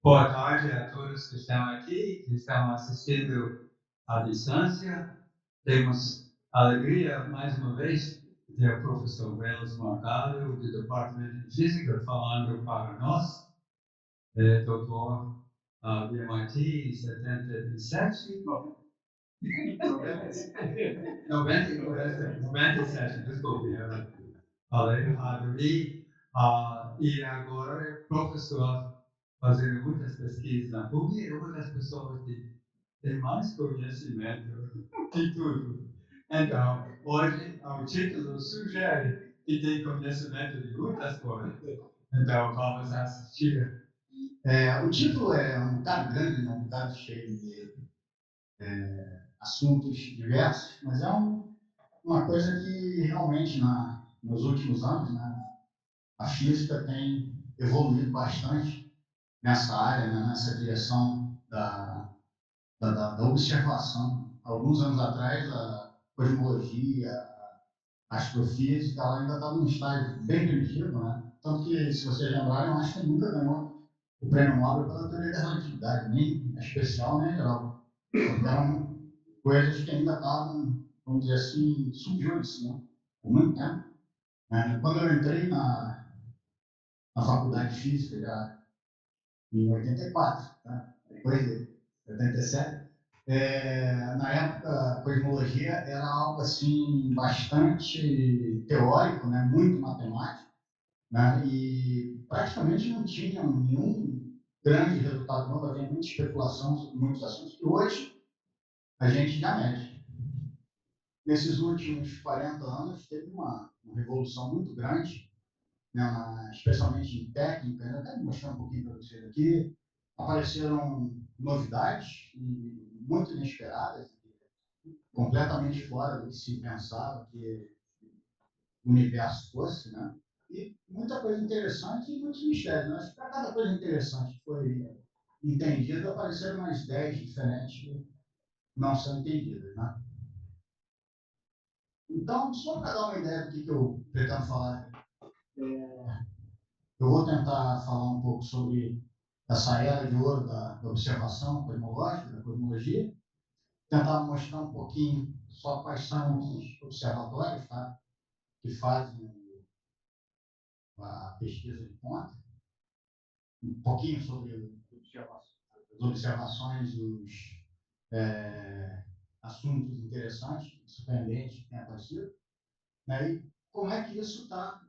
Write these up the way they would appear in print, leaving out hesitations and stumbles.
Boa tarde a todos que estão aqui, que estão assistindo à distância. Temos a alegria, mais uma vez, de ter o professor Wells Marcado, do Departamento de Física, falando para nós. Doutor do MIT, 77, 97, desculpe, eu falei errado. E agora é professor fazendo muitas pesquisas na PUC, é uma das pessoas que tem mais conhecimento de tudo. Então, hoje, o título sugere que tem conhecimento de muitas coisas. Então, vamos assistir. O título é um bocado grande, né? Um bocado cheio de assuntos diversos, mas é uma coisa que realmente, nos últimos anos, né, a física tem evoluído bastante nessa área, né, nessa direção da observação. Alguns anos atrás, a cosmologia, a astrofísica, ela ainda está num estágio bem primitivo, né? Tanto que, se vocês lembrarem, eu acho que nunca ganhou o prêmio Nobel pela teoria da relatividade, nem especial, nem geral. Porque eram coisas que ainda estavam, vamos dizer assim, subjúdice, né? Por muito tempo. Quando eu entrei na faculdade de física, já em 84, tá? Depois de 87, na época, a cosmologia era algo assim bastante teórico, né? Muito matemático, né? E praticamente não tinha nenhum grande resultado novo, havia muita especulação sobre muitos assuntos que hoje a gente já mede. Nesses últimos 40 anos, teve uma revolução muito grande, né, especialmente em técnica. Eu quero mostrar um pouquinho para vocês aqui. Apareceram novidades muito inesperadas, completamente fora do que se pensava que o universo fosse, né? E muita coisa interessante e muitos mistérios. Né? Para cada coisa interessante que foi entendida, apareceram umas 10 diferentes que não são entendidas. Né? Então, só para dar uma ideia do que eu pretendo falar, eu vou tentar falar um pouco sobre essa era de ouro da observação cosmológica, da cosmologia, tentar mostrar um pouquinho só quais são os observatórios, tá? Que fazem a pesquisa de ponta, um pouquinho sobre as observações dos assuntos interessantes, surpreendentes que têm aparecido, né? E como é que isso está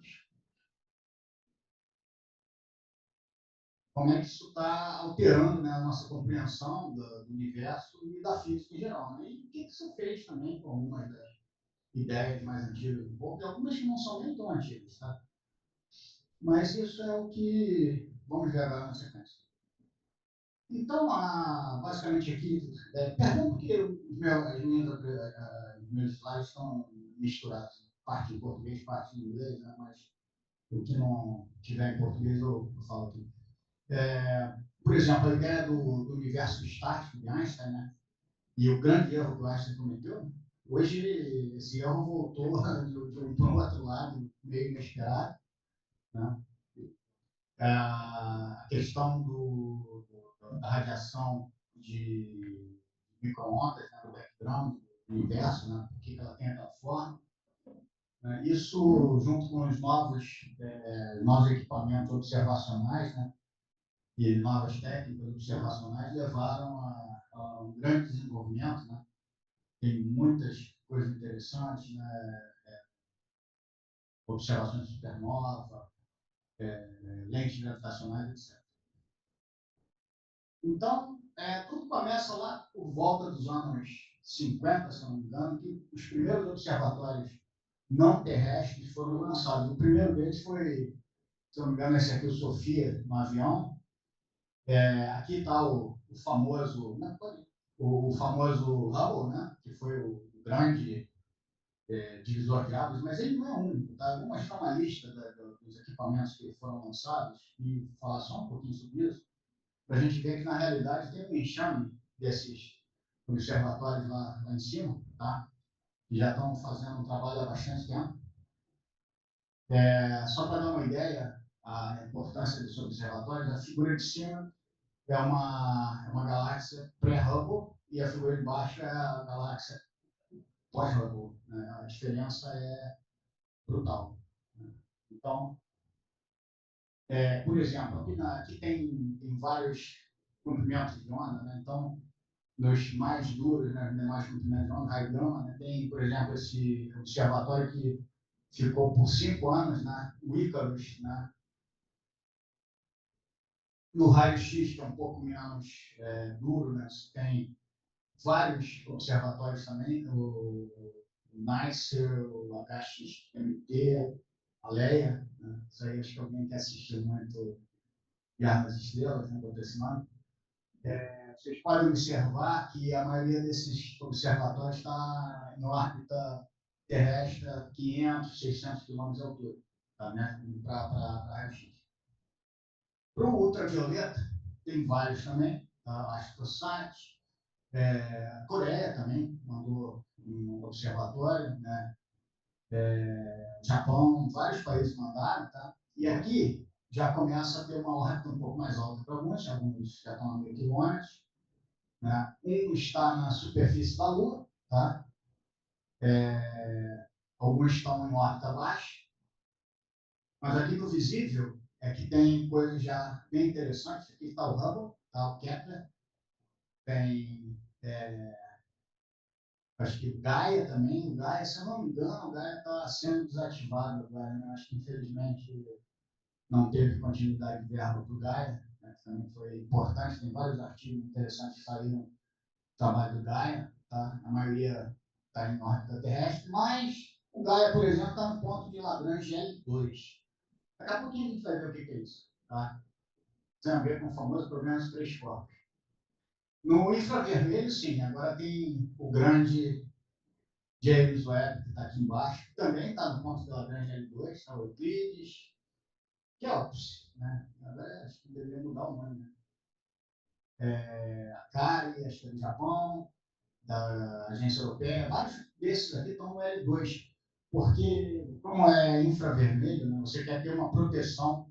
alterando, né, a nossa compreensão do universo e da física em geral. Né? E o que isso fez também com algumas das ideias mais antigas do povo, e algumas que não são nem tão antigas. Tá? Mas isso é o que vamos ver agora na sequência. Então, basicamente aqui, perdão porque os meus slides estão misturados, parte em português, parte em inglês, né? Mas o que não tiver em português eu falo aqui. Por exemplo, a ideia do universo estático de Einstein, né? E o grande erro que o Einstein cometeu, hoje esse erro voltou de um outro lado, meio inesperado. Né? A questão da radiação de micro-ondas, né, do background do universo, né, por que ela tem aquela forma. Né, isso, junto com os novos equipamentos observacionais, né, e novas técnicas observacionais, levaram a um grande desenvolvimento. Né. Tem muitas coisas interessantes, né, observações de supernova, lentes gravitacionais, etc. Então, tudo começa lá por volta dos anos 50, se não me engano, que os primeiros observatórios não terrestres foram lançados. O primeiro deles foi, se não me engano, esse aqui, o Sofia, no avião. Aqui está o famoso Hubble, né? Que foi o grande divisor de águas, mas ele não é único. Tá? Eu vou mostrar uma lista dos equipamentos que foram lançados e falar só um pouquinho sobre isso, para a gente ver que, na realidade, tem um enxame desses observatórios lá em cima, tá? Que já estão fazendo um trabalho há bastante tempo. Só para dar uma ideia, a importância desses observatórios, a figura de cima é uma galáxia pré-Hubble e a figura de baixo é a galáxia pós-Hubble. Né? A diferença é brutal. Né? Então, por exemplo, aqui tem vários comprimentos de onda, né? Então, nos mais duros, né, menores comprimentos de onda, raio gama, né, tem, por exemplo, esse observatório que ficou por 5 anos, né, o Icarus, né, no raio-x, que é um pouco menos duro, né, você tem vários observatórios também, o NICE, o HXMT, a Leia, né, isso aí acho que alguém que assistiu muito Guerra nas Estrelas, né, botou esse nome. Vocês podem observar que a maioria desses observatórios está em órbita terrestre a 500, 600 quilômetros de altura, tá, né? Para raio-x. Para o ultravioleta, tem vários também, tá? AstroSat, a Coreia também mandou um observatório, né? Japão, vários países mandaram, tá? E aqui já começa a ter uma órbita um pouco mais alta para alguns já estão a 1.000 quilômetros, né? Um está na superfície da Lua, tá? Alguns estão em órbita baixa, mas aqui no visível é que tem coisas já bem interessantes. Aqui está o Hubble, tá? O Kepler, tem, acho que o Gaia também. O Gaia, se eu não me engano, o Gaia está sendo desativado agora, né? Acho que infelizmente não teve continuidade de verba para o Gaia, né? Que também foi importante. Tem vários artigos interessantes que saíram do trabalho do Gaia, tá? A maioria está em órbita terrestre, mas o Gaia, por exemplo, está no ponto de Lagrange L2. Daqui a pouquinho a gente vai ver o que é isso. Tá? Tem a ver com o famoso problema dos três corpos. No infravermelho, sim, agora tem o grande James Webb, que está aqui embaixo, que também está no ponto de Lagrange L2, está o Euclides, Kelps, né? Agora acho que deveria mudar o nome, né? A CARI, acho que é do Japão, da Agência Europeia, vários desses aqui estão no L2, porque, como é infravermelho, né, você quer ter uma proteção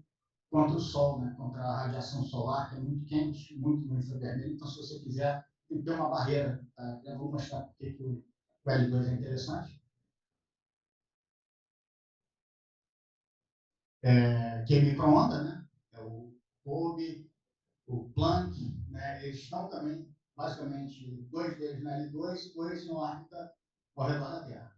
contra o Sol, né, contra a radiação solar, que é muito quente, muito no infravermelho. Então, se você quiser, tem que ter uma barreira. Tá? Eu vou mostrar por que o L2 é interessante. Que é micro-onda, né? É o Hubble, o Planck, né? Eles estão também, basicamente, dois deles na L2 e dois em órbita ao redor da Terra.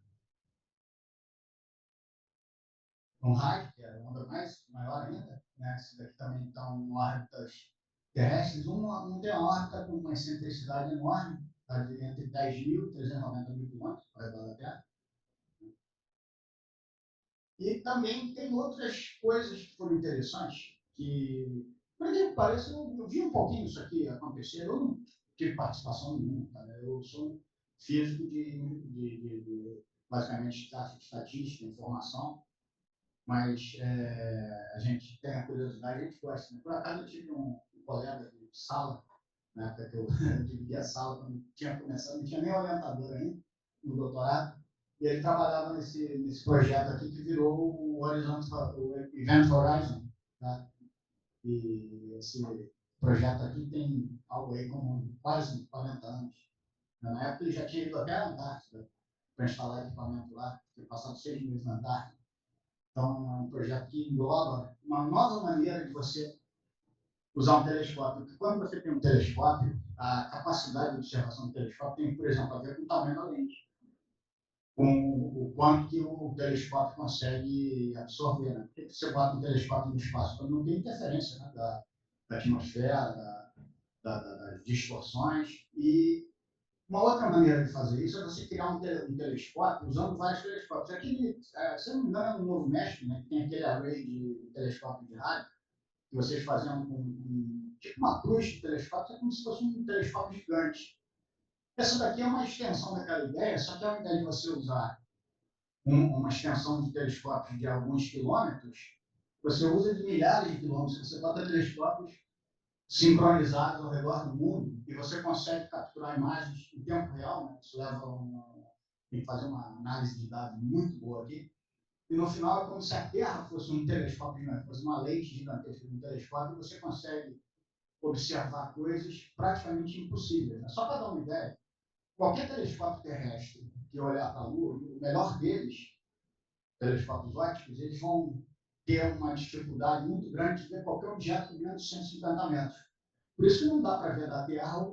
Um rádio, que é a onda maior ainda, né? Esse daqui também estão em órbitas terrestres. Um tem uma órbita com uma excentricidade enorme, tá? Entre 10.000 e 390.000 quilômetros ao redor da Terra. E também tem outras coisas que foram interessantes, que, por exemplo, parece, eu vi um pouquinho isso aqui acontecer, eu não tive participação nenhuma, tá? Eu sou físico de basicamente, estatística, informação, mas a gente tem a curiosidade, a gente gosta. Né? Por acaso eu tive um colega de sala, na época que eu dividi a sala, quando tinha começado, não tinha nem orientador ainda, no doutorado, e ele trabalhava nesse projeto aqui que virou o Event Horizon. Tá? E esse projeto aqui tem algo aí como quase 40 anos. Na época ele já tinha ido até a Antártida para instalar equipamento lá, tinha passado 6 meses na Antártida. Então, é um projeto que engloba uma nova maneira de você usar um telescópio. Porque quando você tem um telescópio, a capacidade de observação do telescópio tem, por exemplo, a ver com o tamanho da lente, com o quanto que o telescópio consegue absorver. Né? Porque você bota um telescópio no espaço, quando não tem interferência, né, da atmosfera, das distorções. E uma outra maneira de fazer isso é você criar um telescópio usando vários telescópios. Aquele, se eu não me engano, é no Novo México, né, que tem aquele array de telescópio de rádio, que vocês faziam tipo uma cruz de telescópio, é como se fosse um telescópio gigante. Essa daqui é uma extensão daquela ideia, só que ao invés de você usar uma extensão de telescópios de alguns quilômetros, você usa de milhares de quilômetros. Você bota telescópios sincronizados ao redor do mundo e você consegue capturar imagens em tempo real. Né? Isso tem que fazer uma análise de dados muito boa aqui. E no final é como se a Terra fosse um telescópio gigante, fosse uma lente gigantesca de um telescópio, e você consegue observar coisas praticamente impossíveis. Né? Só para dar uma ideia, qualquer telescópio terrestre que olhar para a Lua, o melhor deles, telescópios ópticos, eles vão ter uma dificuldade muito grande de ver qualquer objeto de menos de 150 metros. Por isso que não dá para ver da Terra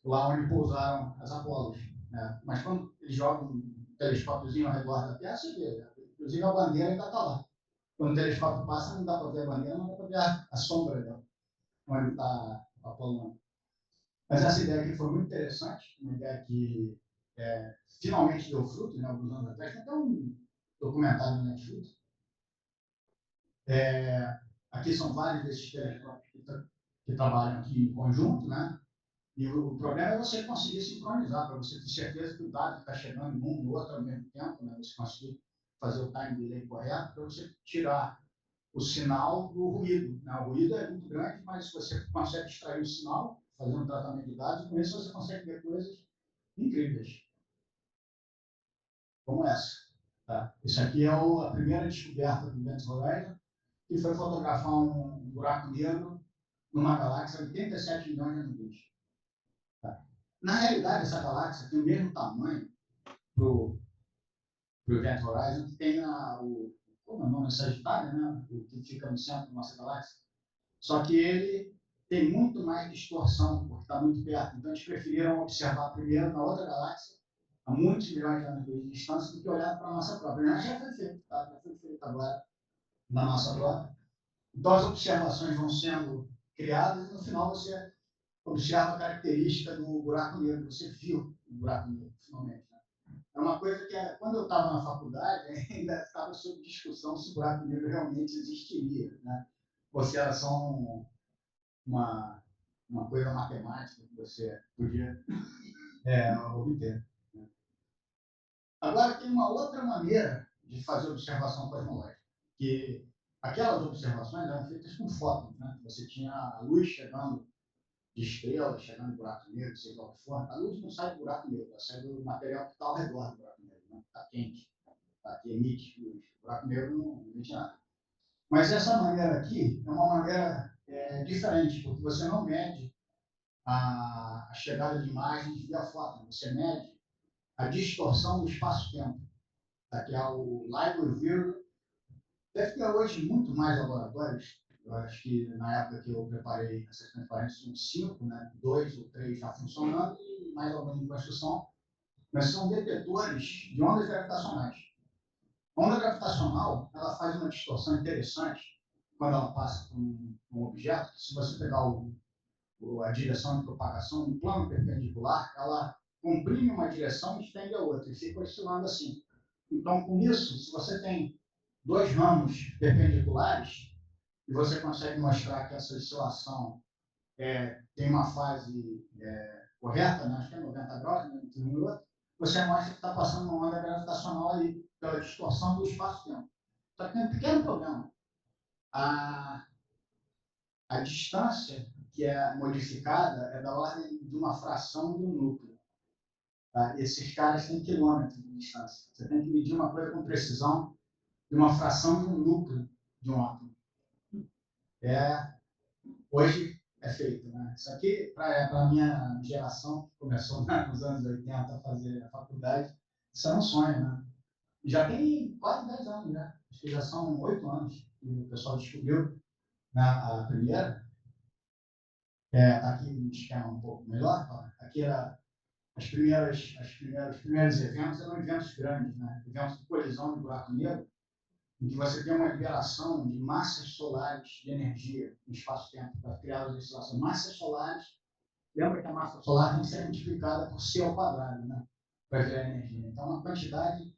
lá onde pousaram as Apolos. Né? Mas quando eles jogam um telescópiozinho ao redor da Terra, você vê. Né? Inclusive a bandeira ainda está lá. Quando o telescópio passa, não dá para ver a bandeira, não dá para ver a sombra dela, onde está a Apolo. Mas essa ideia aqui foi muito interessante, uma ideia que finalmente deu fruto, né, alguns anos atrás. Tem até um documentário no Netflix. Aqui são vários desses telescópios que trabalham aqui em conjunto, né? E o problema é você conseguir sincronizar, para você ter certeza que o dado está chegando em um e outro ao mesmo tempo, né? Você conseguir fazer o time delay correto, para você tirar o sinal do ruído. Né? O ruído é muito grande, mas você consegue extrair o sinal, fazendo um tratamento de dados, e com isso você consegue ver coisas incríveis, como essa. Tá? Isso aqui é a primeira descoberta do Event Horizon, que foi fotografar um buraco negro numa galáxia de 87 milhões de anos-luz. Tá? Na realidade, essa galáxia tem o mesmo tamanho para o Event Horizon, que tem como é o nome? Sagitário, né? O que fica no centro da nossa galáxia. Só que ele tem muito mais distorção, porque está muito perto. Então, eles preferiram observar primeiro na outra galáxia, a muitos milhões de anos de distância, do que olhar para a nossa própria. Mas já foi feito, tá? Já foi feito agora na nossa própria. Então, as observações vão sendo criadas e, no final, você observa a característica do buraco negro. Você viu o buraco negro, finalmente. Né? É uma coisa que, quando eu estava na faculdade, ainda estava sob discussão se o buraco negro realmente existiria, né? Ou se era só uma coisa matemática que você podia obter. Né? Agora, tem uma outra maneira de fazer observação cosmológica, que aquelas observações eram feitas com fótons. Né? Você tinha a luz chegando de estrelas, chegando de buraco negro, seja lá o que for. A luz não sai do buraco negro, ela sai do material que está ao redor do buraco negro, né? Está quente, tá? Que emite luz. O buraco negro não emite nada. Mas essa maneira aqui é uma maneira diferente, porque você não mede a chegada de imagens via fóton. Você mede a distorção do espaço-tempo. Aqui é o LIGO e o deve ter hoje muito mais laboratórios. Eu acho que na época que eu preparei essas transparências, são 5, né? 2 ou 3 já funcionando e mais alguns em construção. Mas são detetores de ondas gravitacionais. A onda gravitacional ela faz uma distorção interessante quando ela passa por um objeto. Se você pegar a direção de propagação no plano perpendicular, ela comprime uma direção e estende a outra, e fica oscilando assim. Então, com isso, se você tem dois ramos perpendiculares, e você consegue mostrar que essa oscilação tem uma fase correta, né? Acho que é 90 graus, né? Entre um e outro, você mostra que está passando uma onda gravitacional ali, pela distorção do espaço-tempo. Só que tem um pequeno problema. A distância que é modificada é da ordem de uma fração do núcleo. Tá? Esses caras têm quilômetros de distância. Você tem que medir uma coisa com precisão de uma fração de um núcleo de um átomo. Hoje é feito. Né? Isso aqui, para a minha geração, que começou nos anos 80 a fazer a faculdade, isso era um sonho. Né? E já tem quase 10 anos, né? Acho que já são 8 anos que o pessoal descobriu, né, a primeira. Aqui no esquema um pouco melhor. Ó. Aqui era os primeiros eventos eram eventos grandes, né? Eventos de colisão de buraco negro, em que você tem uma liberação de massas solares de energia no espaço-tempo para criar as oscilações. Massas solares, lembra que a massa solar tem que ser multiplicada por C ao quadrado, né? Para gerar energia. Então, uma quantidade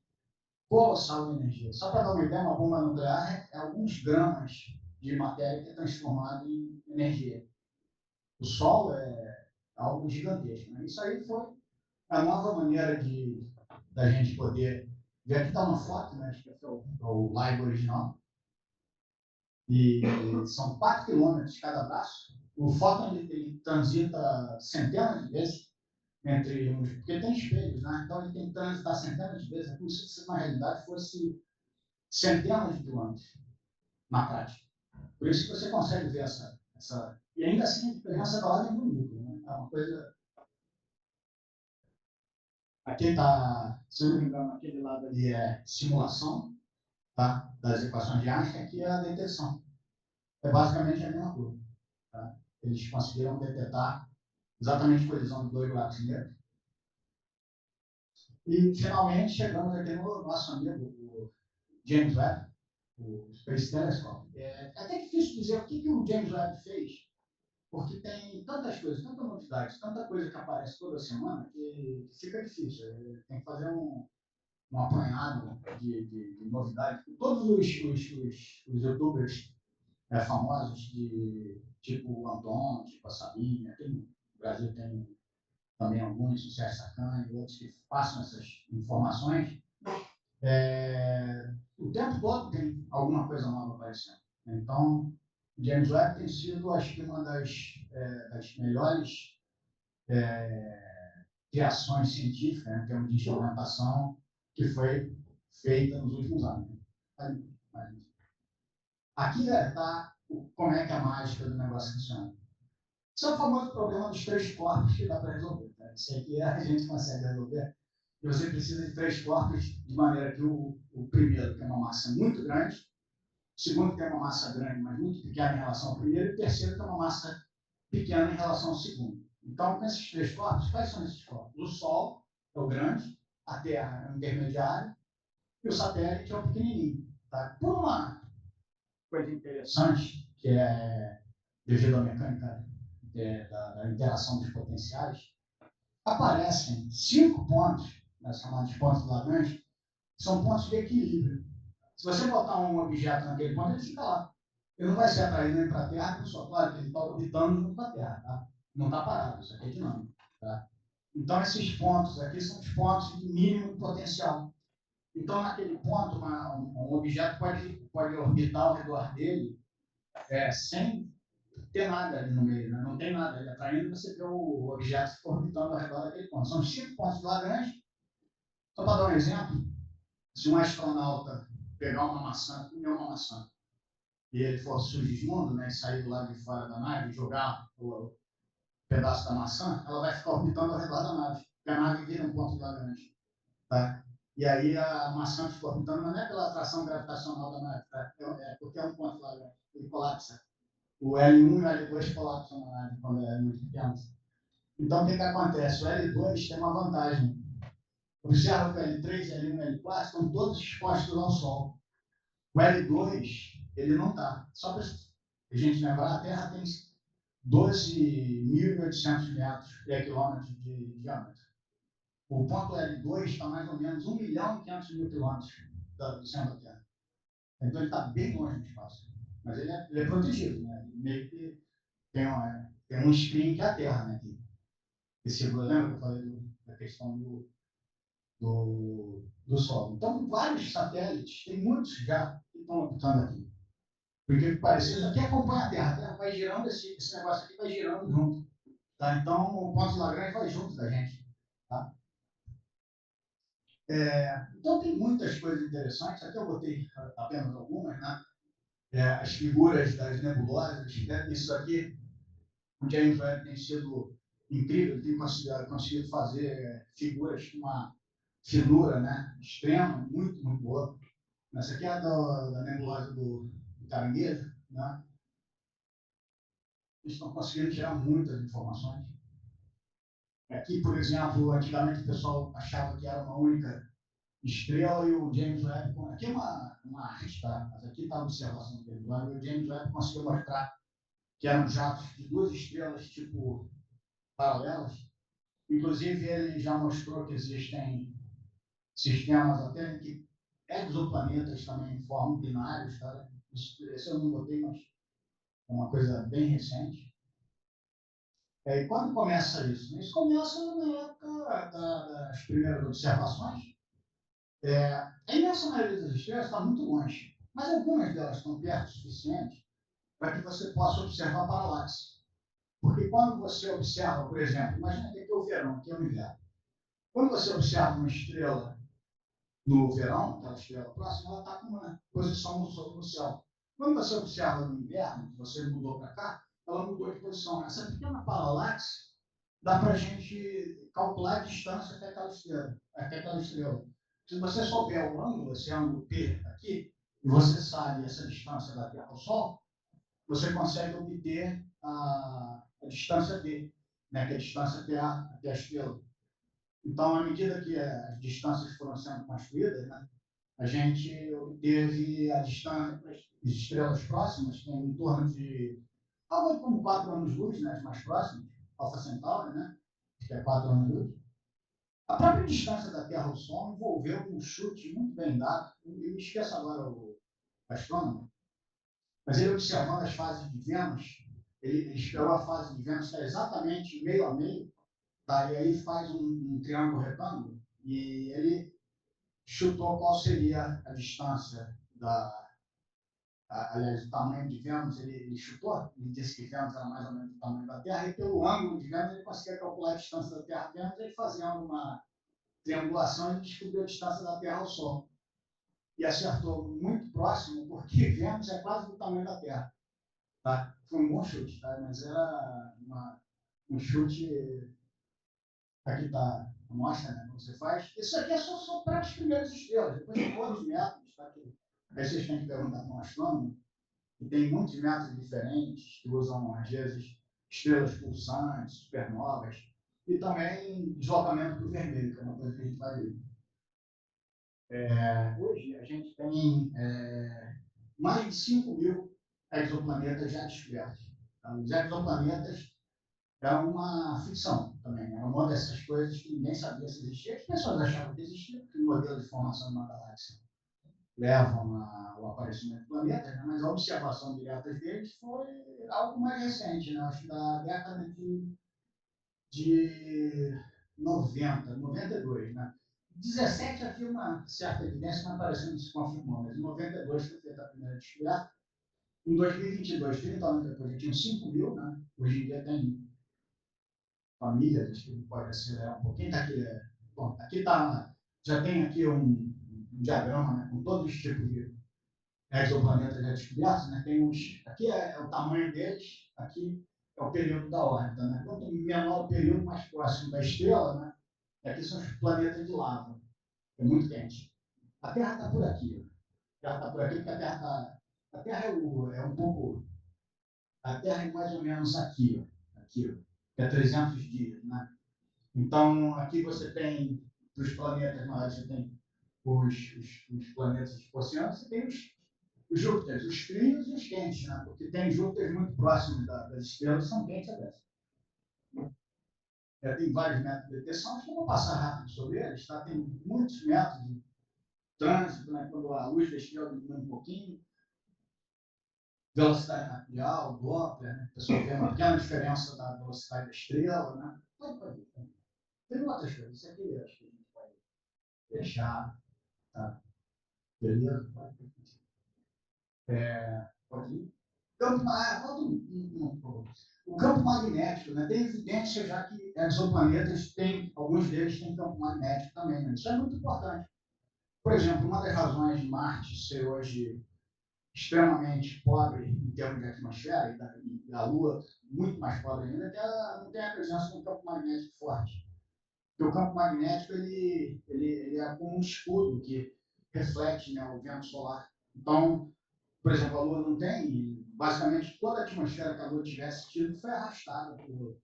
colossal de energia. Só para dar uma ideia, uma bomba nuclear é alguns gramas de matéria que é transformada em energia. O Sol é algo gigantesco. Né? Isso aí foi a nova maneira da gente poder ver. Aqui está uma foto, né? Acho que é o live original. E são 4 quilômetros cada braço. O fóton ele transita centenas de vezes entre uns, porque tem espelhos, né? Então ele tem que transitar centenas de vezes. É como se na realidade fosse centenas de quilômetros na prática. Por isso que você consegue ver E ainda assim, a diferença da ordem do núcleo. Né? É uma coisa... Aqui está, se eu não me engano, aquele lado ali é simulação, tá? Das equações de Einstein, aqui é a detecção. É basicamente a mesma coisa. Tá? Eles conseguiram detectar exatamente a colisão de dois buracos negros. E, finalmente, chegamos aqui no nosso amigo, o James Webb, o Space Telescope. É até difícil dizer o que o James Webb fez, porque tem tantas coisas, tanta novidade, tanta coisa que aparece toda semana, que fica difícil. Tem que fazer um apanhado de novidades. Todos os youtubers famosos, tipo o Anton, tipo a Sabine, aqui no Brasil tem também alguns, o Sérgio Sacani, outros que passam essas informações, o tempo todo tem alguma coisa nova aparecendo. Então, o James Webb tem sido, acho que, uma das melhores criações científicas, né, em termos de instrumentação, que foi feita nos últimos anos. Aqui está como é que a mágica do negócio funciona. Isso é o famoso problema dos três corpos que dá para resolver. Tá? Isso aqui a gente consegue resolver. E você precisa de três corpos de maneira que o primeiro tem uma massa muito grande, o segundo tem uma massa grande, mas muito pequena em relação ao primeiro, e o terceiro tem uma massa pequena em relação ao segundo. Então, com esses três corpos, quais são esses corpos? O Sol é o grande, a Terra é o intermediário, e o satélite é o pequenininho. Tá? Por uma coisa interessante, que é devido à mecânica da interação dos potenciais, aparecem 5 pontos, chamados pontos de Lagrange, que são pontos de equilíbrio. Se você botar um objeto naquele ponto, ele fica lá. Ele não vai ser atraído nem para a Terra, porque só claro que ele está orbitando junto com a Terra. Tá? Não está parado, isso aqui é dinâmico. Tá? Então, esses pontos aqui são os pontos de mínimo potencial. Então, naquele ponto, um objeto pode orbitar ao redor dele sem ter nada ali no meio, né? Não tem nada ali atraindo, você vê o objeto orbitando ao redor daquele ponto. São 5 pontos de Lagrange. Só para dar um exemplo, se um astronauta pegar uma maçã, comer uma maçã, e ele for Sigismundo, né, e sair do lado de fora da nave e jogar o pedaço da maçã, ela vai ficar orbitando ao redor da nave, porque a nave vira um ponto de Lagrange. Tá? E aí a maçã fica orbitando, mas não é pela atração gravitacional da nave, tá? Porque é um ponto de Lagrange, ele colapsa. O L1 e o L2 colapsam na nave quando é muito pequeno. Então, o que acontece? O L2 tem uma vantagem. Observa que o L3, L1 e L4 estão todos expostos ao Sol. O L2, ele não está. Só para a gente lembrar, a Terra tem 12.800 metros e quilômetros de diâmetro. O ponto L2 está mais ou menos 1.500.000 quilômetros do centro da Terra. Então, ele está bem longe do espaço. Mas ele é protegido, né? Meio que tem um spin que é a Terra, né? Que segura, lembra que eu falei da questão do Sol? Então, vários satélites, tem muitos já que estão orbitando aqui. Porque parece, isso aqui acompanha a Terra vai girando, esse negócio aqui vai girando junto. Tá? Então, o ponto de Lagrange vai junto da gente. Tá? Então, tem muitas coisas interessantes, aqui eu botei apenas algumas, né? As figuras das nebulosas, isso aqui, o James Webb tem sido incrível, ele tem conseguido fazer figuras com uma finura, né, extrema, muito, muito boa. Essa aqui é a da nebulosa do Caranguejo, né? Eles estão conseguindo tirar muitas informações. Aqui, por exemplo, antigamente o pessoal achava que era uma única estrela e o James Webb... Aqui é uma arte, tá? Mas aqui está a observação do James Webb. E o James Webb conseguiu mostrar que eram jatos de duas estrelas, tipo, paralelas. Inclusive, ele já mostrou que existem sistemas até em que exoplanetas também formam binários. Tá? Esse eu não botei, mas é uma coisa bem recente. E quando começa isso? Isso começa na época das primeiras observações. A imensa maioria das estrelas está muito longe, mas algumas delas estão perto o suficiente para que você possa observar paralaxe. Porque quando você observa, por exemplo, imagina que aqui é o verão, aqui é o inverno. Quando você observa uma estrela no verão, aquela estrela próxima, ela está com uma posição no céu. Quando você observa no inverno, que você mudou para cá, ela mudou de posição. Essa pequena paralaxe dá para a gente calcular a distância até aquela estrela. Se você souber o ângulo, esse ângulo P aqui, e você sabe essa distância da Terra ao Sol, você consegue obter a distância D, né, que é a distância até a estrela. Então, à medida que as distâncias foram sendo construídas, né, a gente obteve a distância para as estrelas próximas, que é em torno de algo como 4 anos-luz, né, as mais próximas, Alpha Centauri, né, que é 4 anos-luz. A própria distância da Terra ao Sol envolveu um chute muito bem dado. Eu esqueço agora o astrônomo, mas ele observando as fases de Vênus, ele esperou a fase de Vênus estar exatamente meio a meio, tá? E aí faz um triângulo retângulo, e ele chutou qual seria a distância aliás, o tamanho de Vênus, ele chutou, ele disse que Vênus era mais ou menos o tamanho da Terra, e pelo ângulo de Vênus ele conseguia calcular a distância da Terra a Vênus, e fazendo uma triangulação, ele descobriu a distância da Terra ao Sol. E acertou muito próximo, porque Vênus é quase do tamanho da Terra. Tá? Foi um bom chute, tá? Mas era um chute. Aqui está a amostra, né, que você faz. Isso aqui é só para as primeiras estrelas, depois tem outros métodos. Tá? Aí vocês têm que perguntar para um astrônomo, e tem muitos métodos diferentes que usam, às vezes, estrelas pulsantes, supernovas, e também deslocamento para o vermelho, que é uma coisa que a gente vai ver. Hoje, a gente tem mais de 5.000 exoplanetas já descobertos. Então, os exoplanetas eram uma ficção também, era uma dessas coisas que ninguém sabia se existia. As pessoas achavam que existia, porque o modelo de formação de uma galáxia levam ao aparecimento de planetas, né? Mas a observação direta deles foi algo mais recente, né? Acho que da década de 90, 92, né? 17 havia uma certa evidência, mas parece que não se confirmou, mas em 92 foi feita a primeira descoberta. Em 2022, 30 anos depois, já tinham 5.000, né? Hoje em dia tem famílias, acho que pode acelerar um pouquinho. Tá aqui, bom, aqui tá, já tem aqui um diagrama, né, com todos os tipos de exoplanetas já descobertos. Né? Tem aqui é o tamanho deles, aqui é o período da órbita. Né? Quanto menor o período, mais próximo da estrela, né? E aqui são os planetas de lava, é muito quente. A Terra está por aqui. A Terra está por aqui porque a Terra está. A Terra é um pouco. A Terra é mais ou menos aqui, ó, aqui, ó, que é 300 dias. Né? Então, aqui você tem, dos planetas maiores, você tem os planetas oceanos, você tem os Júpiteres, os frios e os quentes, né? Porque tem Júpiter muito próximo das estrelas, são quentes a dessa. Tem vários métodos de detecção, acho que eu vou passar rápido sobre eles. Tá? Tem muitos métodos de trânsito, né? Quando a luz da estrela diminui um pouquinho, velocidade radial, Doppler, né? A pessoa vê uma pequena diferença da velocidade da estrela. Né? Pode. Tem outras coisas, isso aqui acho que a gente pode deixar. Tá? Beleza? Pode ir. O campo magnético, né? Tem evidência já que exoplanetas têm, alguns deles têm campo magnético também. Né? Isso é muito importante. Por exemplo, uma das razões de Marte ser hoje extremamente pobre em termos de atmosfera, e a Lua muito mais pobre ainda, é que ela não tem a presença de um campo magnético forte. Porque o campo magnético ele é como um escudo que reflete, né, o vento solar. Então, por exemplo, a Lua não tem, basicamente toda a atmosfera que a Lua tivesse tido foi arrastada pelo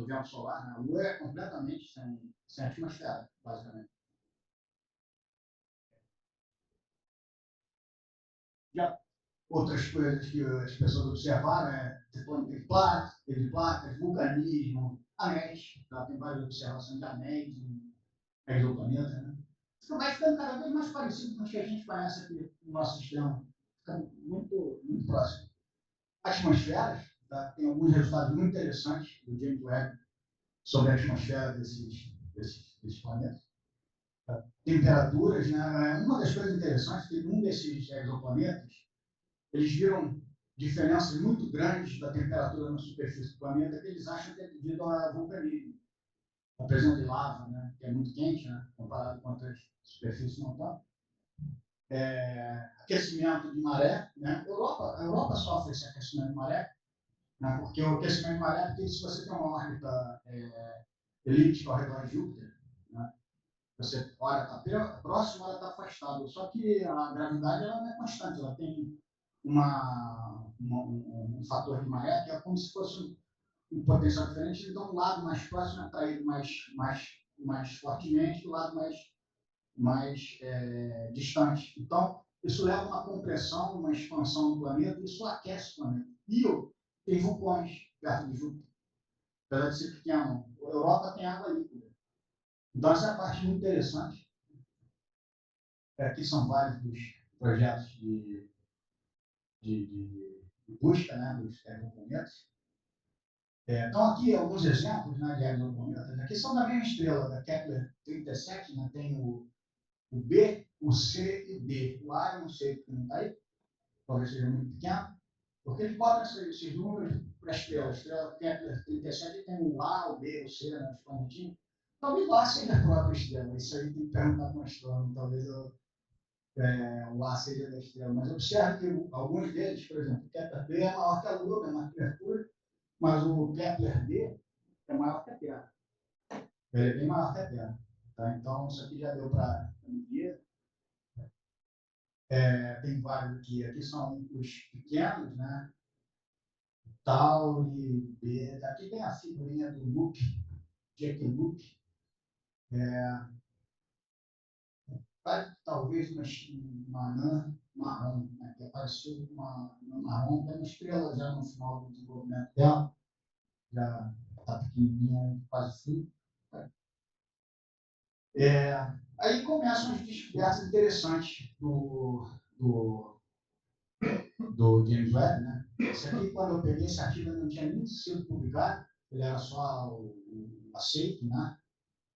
vento solar. Né? A Lua é completamente sem atmosfera, basicamente. Já outras coisas que as pessoas observaram teve placas, vulcanismo, anéis. Tá? Tem várias observações de anéis em exoplanetas. Né? Isso vai ficando cada vez mais parecido com o que a gente conhece aqui no nosso sistema. Fica muito, muito próximo. Atmosferas, tá? Tem alguns resultados muito interessantes do James Webb sobre a atmosfera desses planetas. Tá? Temperaturas, né? Uma das coisas interessantes é que um desses exoplanetas, eles viram diferenças muito grandes da temperatura na superfície do planeta que eles acham que é devido ao vulcanismo. A presença de lava, né? Que é muito quente, né? Comparado com outras superfícies não tão. aquecimento de maré, né? A Europa sofre esse aquecimento de maré, né? Porque o aquecimento de maré, porque se você tem uma órbita elíptica ao redor de Júpiter, né? Você olha, está próximo, ela está afastada. Só que a gravidade ela não é constante, ela tem um fator de maré que é como se fosse um potencial diferente, então um lado mais próximo é atraído mais fortemente, do lado mais distante. Então, isso leva a uma compressão, uma expansão do planeta, e isso aquece o planeta. E tem vulcões perto de Júpiter, apesar de ser pequeno. A Europa tem água líquida. Então, essa é a parte muito interessante. Aqui são vários dos projetos de busca, né, dos exoplanetas. Então, aqui alguns exemplos, né, de exoplanetas. Aqui são da mesma estrela, da Kepler 37, né, tem o B, o C e o D. O A eu não sei porque não está aí, talvez seja muito pequeno, porque ele bota esses números para a estrela. A estrela Kepler 37 tem o A, o B, o C, né, os planetinhos. Talvez o A seja a própria estrela. Isso aí tem que perguntar para o astrônomo. Talvez o A seja da estrela. Mas observe que alguns deles, por exemplo, o Kepler B é maior que a Lua, menor que Mercúrio, mas o Kepler D é maior que a Terra. Ele é bem maior que a Terra. Tá? Então, isso aqui já deu para medir. Tem vários aqui. Aqui são os pequenos, né? Tauri, B. Aqui tem a figurinha do Luke, Jack Luke. Talvez uma anã marrom, né? Que apareceu uma marrom, tem uma estrela já no final do desenvolvimento dela. Já está pequenininha, quase frio. Aí começam as descobertas interessantes do James Webb, né? Esse aqui, quando eu peguei esse artigo, não tinha nem sido publicado, ele era só o aceito, né?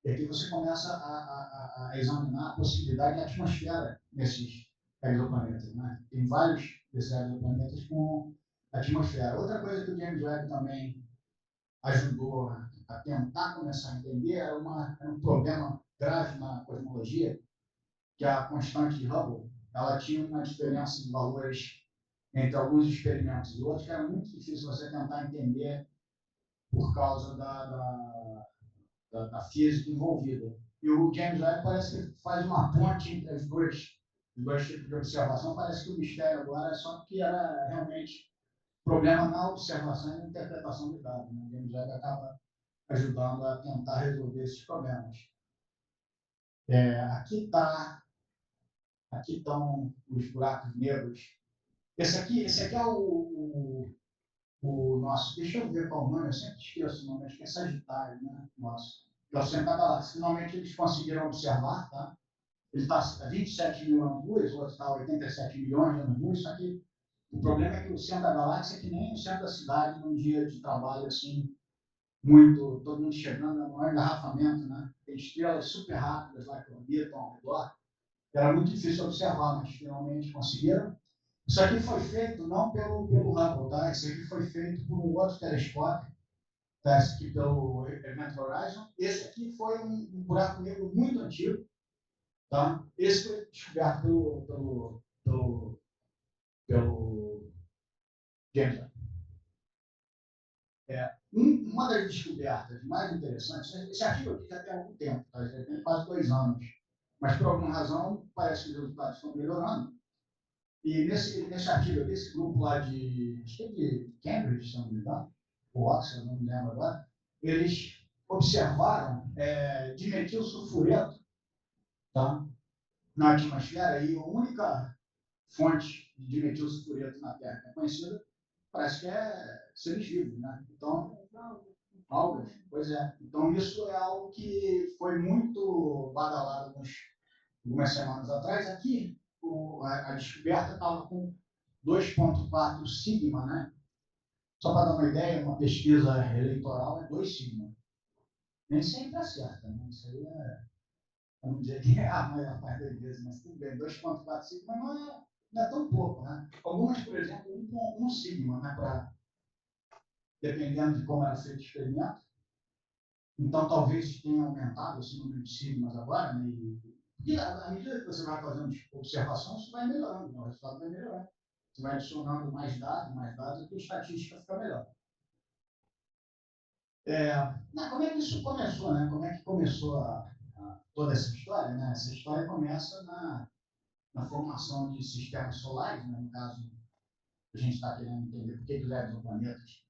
E aqui você começa a examinar a possibilidade de atmosfera nesses exoplanetas, né? Tem vários desses exoplanetas com atmosfera. Outra coisa que o James Webb também ajudou a tentar começar a entender era um problema grave na cosmologia, que a constante de Hubble ela tinha uma diferença de valores entre alguns experimentos e outros que era muito difícil você tentar entender por causa da física envolvida. E o James Webb parece que faz uma ponte entre os dois tipos de observação. Parece que o mistério agora é só que era realmente problema na observação e na interpretação dos dados. Né? O James Webb acaba ajudando a tentar resolver esses problemas. Aqui estão os buracos negros. Esse aqui é o nosso. Deixa eu ver qual o nome, eu sempre esqueço o nome, acho que é Sagitário, né? Nosso. Que é o centro da galáxia. Finalmente eles conseguiram observar, tá? Ele está a 27 mil anos-luz, o outro está a 87 milhões de anos-luz, só que o problema é que o centro da galáxia é que nem o centro da cidade num dia de trabalho assim, todo mundo chegando, é um maior engarrafamento, né? Tem estrelas super rápidas lá que orbitam ao redor. Era muito difícil observar, mas finalmente conseguiram. Isso aqui foi feito não pelo Hubble, tá? Isso aqui foi feito por um outro telescópio, tá? Esse aqui pelo Event Horizon. Esse aqui foi um buraco negro muito antigo, tá? Esse foi descoberto pelo James Webb. Uma das descobertas mais interessantes, esse artigo aqui já tem algum tempo, tá? Já tem quase 2 anos, mas por alguma razão parece que os resultados estão melhorando. E nesse artigo aqui, esse grupo lá de Cambridge, se não me engano, ou Oxford, não me lembro agora, eles observaram dimetilsulfureto, tá, na atmosfera, e a única fonte de dimetilsulfureto na Terra que é conhecida parece que é seres vivos, né? Então, algas, pois é. Então, isso é algo que foi muito badalado algumas semanas atrás. Aqui, a descoberta estava com 2,4 sigma, né? Só para dar uma ideia, uma pesquisa eleitoral é 2 sigma. Nem sempre acerta, né? Isso aí eu não diria que é a maior parte das vezes, mas tudo bem, 2,4 sigma não é tão pouco, né? Algumas, por exemplo, 1 sigma, né? Dependendo de como era feito o experimento. Então, talvez tenha aumentado esse número de sigmas agora, né? E à medida que você vai fazendo observação, isso vai melhorando, né? O resultado vai melhorando. Você vai adicionando mais dados, e a estatística fica melhor. Como é que isso começou, né? Como é que começou toda essa história, né? Essa história começa na formação de sistemas solares, né? No caso, a gente está querendo entender por que os exoplanetas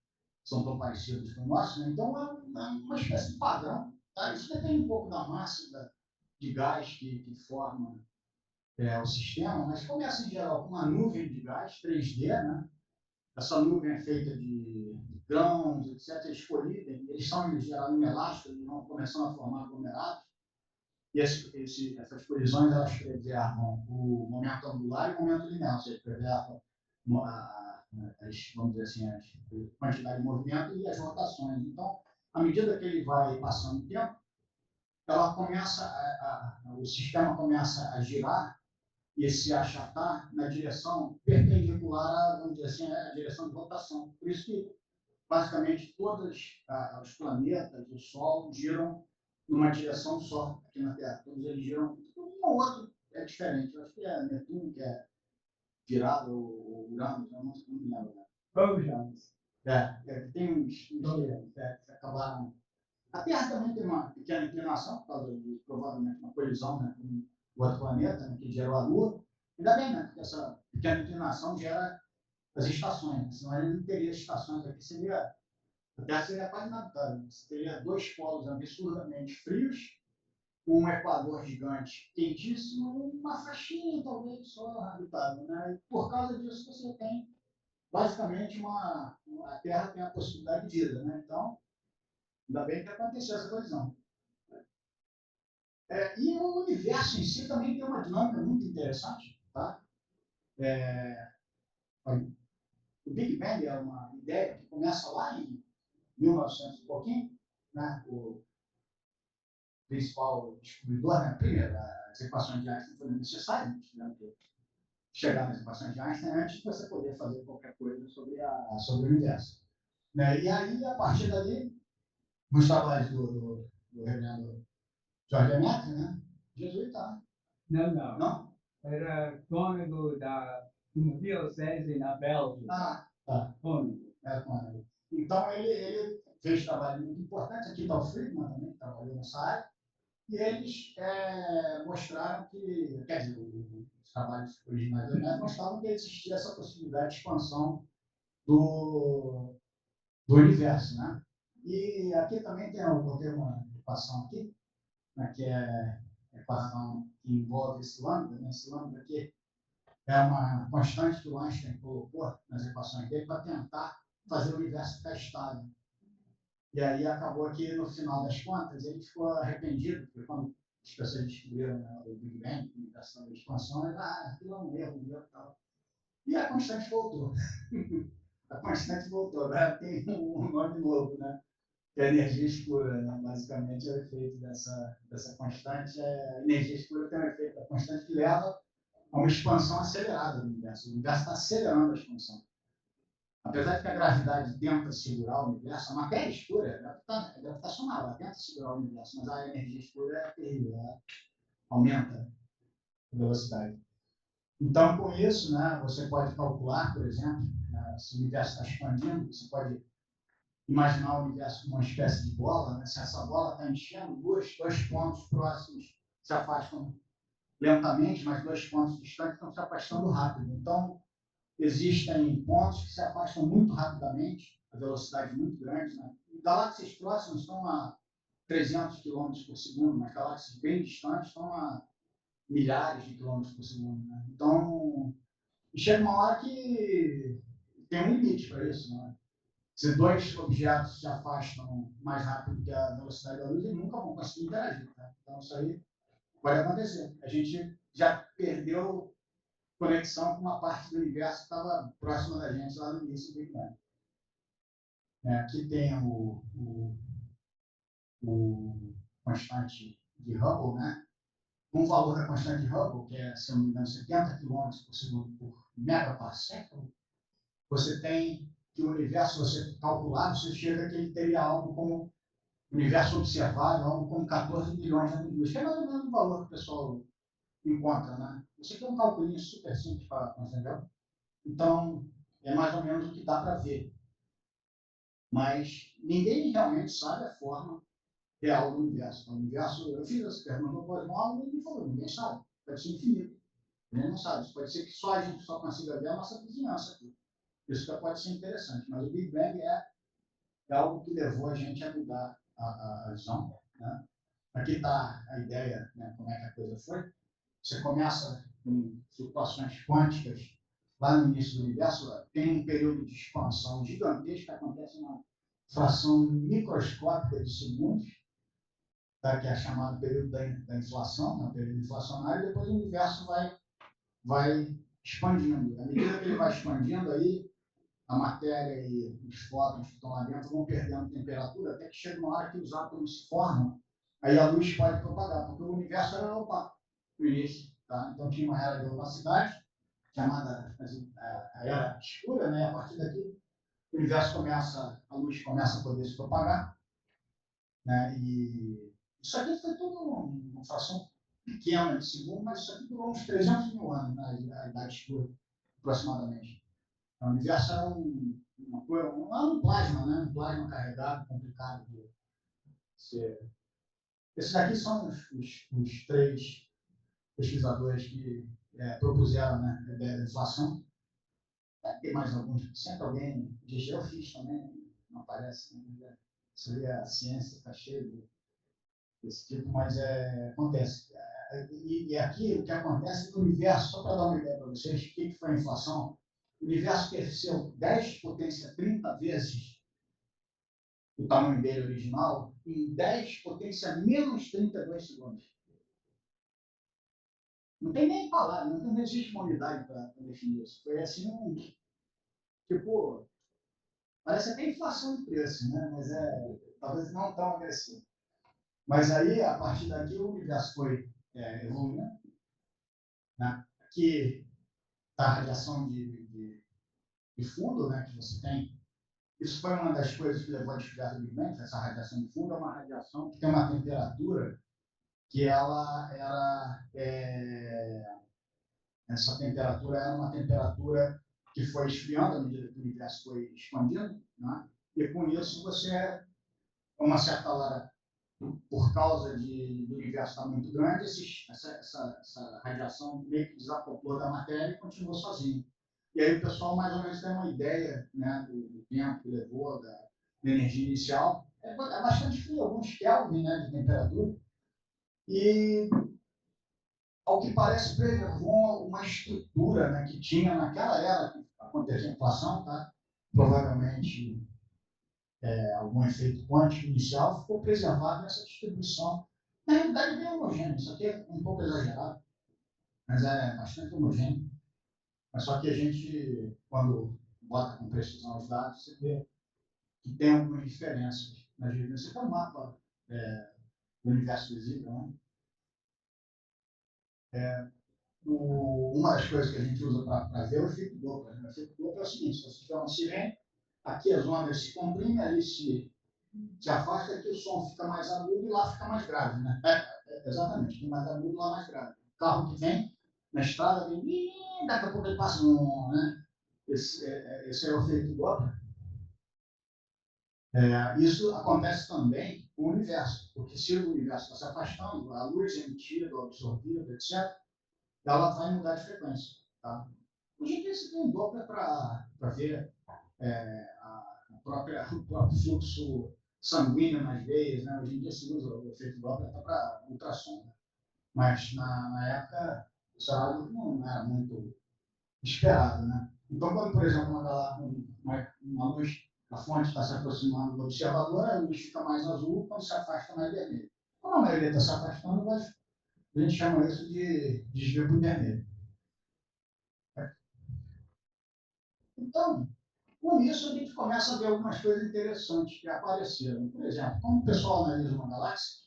são tão parecidos com o nosso, né? Então, é uma espécie de padrão. Tá? Isso depende um pouco da massa de gás que forma o sistema, mas começa em geral com uma nuvem de gás 3D, né? Essa nuvem é feita de grãos, etc. Eles colidem, eles são em geral ineláticos, eles vão começando a formar aglomerados, e essas colisões elas preservam o momento angular e o momento linear, ou seja, preservam vamos dizer assim, a quantidade de movimento e as rotações. Então, à medida que ele vai passando o tempo, o sistema começa a girar e se achatar na direção perpendicular, vamos dizer assim, à direção de rotação. Por isso que, basicamente, todos os planetas, o Sol, giram numa direção só aqui na Terra. Todos eles giram, um ou outro é diferente. Eu acho que é Netuno que é virado, ou Urano, eu não me lembro. Trojans. Tem uns que acabaram. A Terra também tem uma pequena inclinação, por causa de provavelmente uma colisão, né, com o outro planeta, né, que gerou a Lua. Ainda bem, né, porque essa pequena inclinação gera as estações, né, senão ele não teria estações aqui, a Terra seria quase inabitável. Você teria dois polos absurdamente frios, um equador gigante quentíssimo, uma faixinha talvez só habitável. Né? E por causa disso você tem, basicamente, a Terra tem a possibilidade de vida. Né? Então, ainda bem que aconteceu essa colisão. E o universo em si também tem uma dinâmica muito interessante. Tá? O Big Bang é uma ideia que começa lá em 1900 e pouquinho, né? O principal descobridor, né? Primeiro, as equações de Einstein foram necessárias, né? Chegar nas equações de Einstein antes de você poder fazer qualquer coisa sobre o universo. Né? E aí, a partir dali, nos trabalhos do reverendo Jorge Demetrio, né? jesuíta. Não. Não? Era cônego do Diocese na Bélgica. Tá. Cônego. Cônego. Então, ele fez trabalho muito importante. Aqui está o Friedman também, que trabalhou nessa área. E eles mostraram que, quer dizer, os trabalhos originais do Demetrio mostravam que existia essa possibilidade de expansão do universo, né? E aqui também eu botei uma equação aqui, né, que é a equação que envolve esse lambda, né? Esse lambda aqui é uma constante que o Einstein colocou nas equações dele para tentar fazer o universo ficar estável. E aí acabou que, no final das contas, ele ficou arrependido, porque quando as pessoas descobriram, né, o Big Bang, a universo de expansão, ele aquilo é um erro e tal. E a constante voltou. A constante voltou. Agora tem um nome novo, né? Que é a energia escura. Né? Basicamente, é o efeito dessa constante. A energia escura tem um efeito da constante que leva a uma expansão acelerada do universo. O universo está acelerando a expansão. Apesar de que a gravidade tenta segurar o universo, a matéria escura é gravitacional, ela tenta segurar o universo, mas a energia escura é terrível, ela aumenta a velocidade. Então, com isso, né, você pode calcular, por exemplo, se o universo está expandindo, você pode imaginar o universo como uma espécie de bola, né? Se essa bola está enchendo, dois pontos próximos se afastam lentamente, mas dois pontos distantes estão se afastando rápido. Então, existem pontos que se afastam muito rapidamente, a velocidade muito grande. Né? Galáxias próximas estão a 300 km por segundo, mas galáxias bem distantes estão a milhares de quilômetros por segundo. Né? Então, chega uma hora que tem um limite para isso. Né? Se dois objetos se afastam mais rápido que a velocidade da luz, eles nunca vão conseguir interagir. Tá? Então, isso aí pode acontecer. A gente já perdeu conexão com uma parte do universo que estava próxima da gente lá no início do Big Bang. Aqui tem o constante de Hubble, né? Um valor da constante de Hubble, que é, se eu não me engano, 70 km por segundo por megaparsec, você tem que o universo, você calcular, você chega que ele teria algo como universo observável, algo como 14 bilhões de anos-luz, que é mais ou menos o valor que o pessoal encontra, né? Isso aqui é um calculinho super simples para entender. Então, é mais ou menos o que dá para ver. Mas ninguém realmente sabe a forma real do universo. O universo, eu fiz essa pergunta no cosmólogo e ele falou, ninguém sabe. Pode ser infinito. Ninguém não sabe. Pode ser que só a gente só consiga ver a nossa vizinhança aqui. Isso já pode ser interessante. Mas o Big Bang é algo que levou a gente a mudar a visão. Né? Aqui está a ideia, né, como é que a coisa foi. Você começa com flutuações quânticas lá no início do universo, tem um período de expansão gigantesco que acontece uma fração microscópica de segundos, tá, que é chamado período da inflação, né, período inflacionário, e depois o universo vai expandindo. À medida que ele vai expandindo, aí a matéria e os fótons que estão lá dentro vão perdendo temperatura, até que chega uma hora que os átomos se formam, aí a luz pode propagar, porque o universo era opaco no início. Tá? Então tinha uma era de opacidade, chamada a era escura, né? A partir daqui o universo a luz começa a poder se propagar, né? E isso aqui foi tudo uma fração pequena de segundo, mas isso aqui durou uns 300 mil anos, né? A idade escura, aproximadamente. O universo era um plasma, né? Um plasma carregado, complicado de ser. Esses daqui são os três pesquisadores que propuseram, né, a ideia da inflação. Tem mais alguns, sempre alguém diz, eu fiz também, não aparece, né? Isso aí a ciência está cheia desse tipo, mas acontece. E aqui o que acontece é que o universo, só para dar uma ideia para vocês, o que foi a inflação? O universo cresceu 10 potência 30 vezes o tamanho dele original em 10 potência menos 32 segundos. Não tem nem palavra, não existe uma unidade para definir isso. Foi assim, tipo, parece até inflação de preço, né? Mas talvez não tão agressivo. Mas aí, a partir daqui, o universo foi evoluindo. Né? Aqui está a radiação de fundo, né, que você tem. Isso foi uma das coisas que levou a descoberta do Big Bang. Essa radiação de fundo é uma radiação que tem uma temperatura que ela era... essa temperatura era uma temperatura que foi esfriando à medida que o universo foi expandindo, né? E com isso você, a uma certa hora, por causa do universo estar muito grande, essa radiação meio que desacoplou da matéria e continuou sozinho. E aí o pessoal mais ou menos tem uma ideia, né, do tempo que levou, da energia inicial. É bastante frio, alguns Kelvin, né, de temperatura. E, ao que parece, preservou uma estrutura, né, que tinha naquela era que aconteceu a inflação, tá? Provavelmente algum efeito quântico inicial, ficou preservado nessa distribuição. Na realidade, é bem homogêneo. Isso aqui é um pouco exagerado, mas é bastante homogêneo. Mas só que a gente, quando bota com precisão os dados, você vê que tem algumas diferenças nas divisões. Você tem um mapa do universo visível, né? Uma das coisas que a gente usa para ver é o efeito Doppler. O efeito Doppler é o seguinte: se você tiver uma sirene, aqui as ondas se comprimem, ali se afasta, aqui o som fica mais agudo e lá fica mais grave. Né? Exatamente, tem mais agudo lá mais grave. O carro que vem na estrada, vem, daqui a pouco ele passa, né? Esse é o efeito Doppler. Isso acontece também com o universo, porque se o universo está se afastando, a luz emitida, absorvida, etc., ela vai mudar de frequência. Tá? Hoje em dia você tem um Doppler para ver o próprio fluxo sanguíneo nas veias. Né? Hoje em dia se usa o efeito Doppler até para ultrassom. Né? Mas na época isso era algo que não era muito esperado. Né? Então, quando, por exemplo, uma luz, a fonte está se aproximando do observador, a luz fica mais azul, quando se afasta, mais vermelho. Quando a maioria está se afastando, a gente chama isso de desvio para o vermelho. Então, com isso, a gente começa a ver algumas coisas interessantes que apareceram. Por exemplo, quando o pessoal analisa uma galáxia,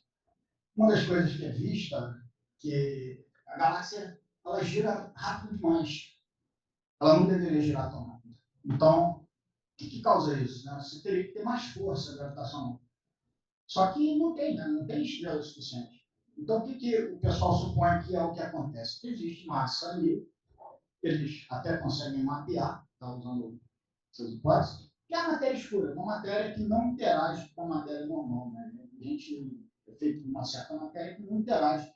uma das coisas que é vista que a galáxia ela gira rápido demais. Ela não deveria girar tão rápido. Então, o que causa isso? Né? Você teria que ter mais força gravitacional. Só que não tem, né? Não tem estrela suficiente. Então, o que o pessoal supõe que é o que acontece? Que existe massa ali, eles até conseguem mapear, tá usando essas hipóteses, que é a matéria escura, uma matéria que não interage com a matéria normal. Né? A gente é feito de uma certa matéria que não interage